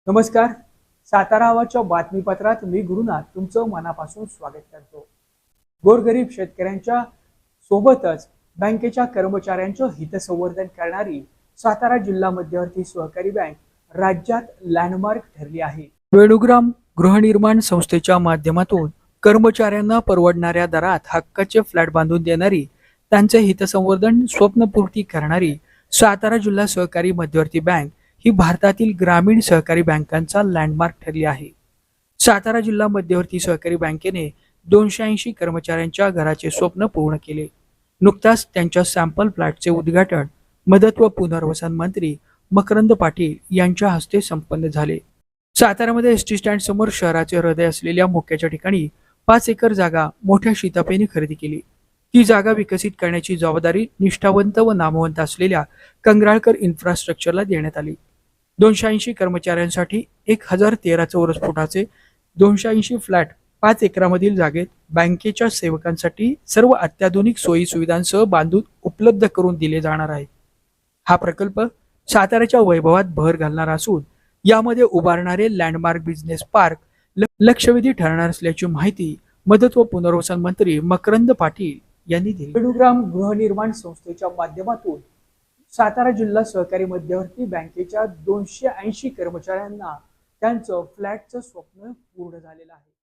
नमस्कार. सातारा आवाजच्या बातमीपत्रात मी गुरुनाथ तुमचं मनापासून स्वागत करतो. गोरगरीब शेतकऱ्यांच्या सोबतच बँकेच्या कर्मचाऱ्यांचं हितसंवर्धन करणारी सातारा जिल्हा मध्यवर्ती सहकारी बँक राज्यात लँडमार्क ठरली आहे. वेणुग्राम गृहनिर्माण संस्थेच्या माध्यमातून कर्मचाऱ्यांना परवडणाऱ्या दरात हक्काचे फ्लॅट बांधून देणारी, त्यांचे हितसंवर्धन स्वप्नपूर्ती करणारी सातारा जिल्हा सहकारी मध्यवर्ती बँक ही भारतातील ग्रामीण सहकारी बँकांचा लँडमार्क ठरली आहे. सातारा जिल्हा मध्यवर्ती सहकारी बँकेने 280 कर्मचाऱ्यांच्या घराचे स्वप्न पूर्ण केले. नुकताच त्यांच्या सॅम्पल फ्लॅटचे उद्घाटन मदत व पुनर्वसन मंत्री मकरंद पाटील यांच्या हस्ते संपन्न झाले. सातारामध्ये एसटी स्टँड समोर शहराचे हृदय असलेल्या मोक्याच्या ठिकाणी 5 एकर जागा मोठ्या शितापेने खरेदी केली. ती जागा विकसित करण्याची जबाबदारी निष्ठावंत व नामवंत असलेल्या कंगराळकर इन्फ्रास्ट्रक्चरला देण्यात आली. 280 कर्मचाऱ्यांसाठी 1013 चौरस फुटाचे 280 फ्लॅट 5 एकरामधील जागेत बँकेच्या सेवकांसाठी सर्व अत्याधुनिक सोयी सुविधांसह बांधून उपलब्ध करून दिले जाणार आहे. हा प्रकल्प साताऱ्याच्या वैभवात भर घालणार असून यामध्ये उभारणारे लँडमार्क बिझनेस पार्क लक्षवेधी ठरणार असल्याची माहिती मदत व पुनर्वसन मंत्री मकरंद पाटील यांनी दिली. वेणुग्राम गृहनिर्माण संस्थेच्या माध्यमातून सातारा जिल्हा सहकारी मध्यवर्ती बँकेच्या 280 कर्मचाऱ्यांना त्यांचं फ्लॅटचं स्वप्न पूर्ण झालेलं आहे.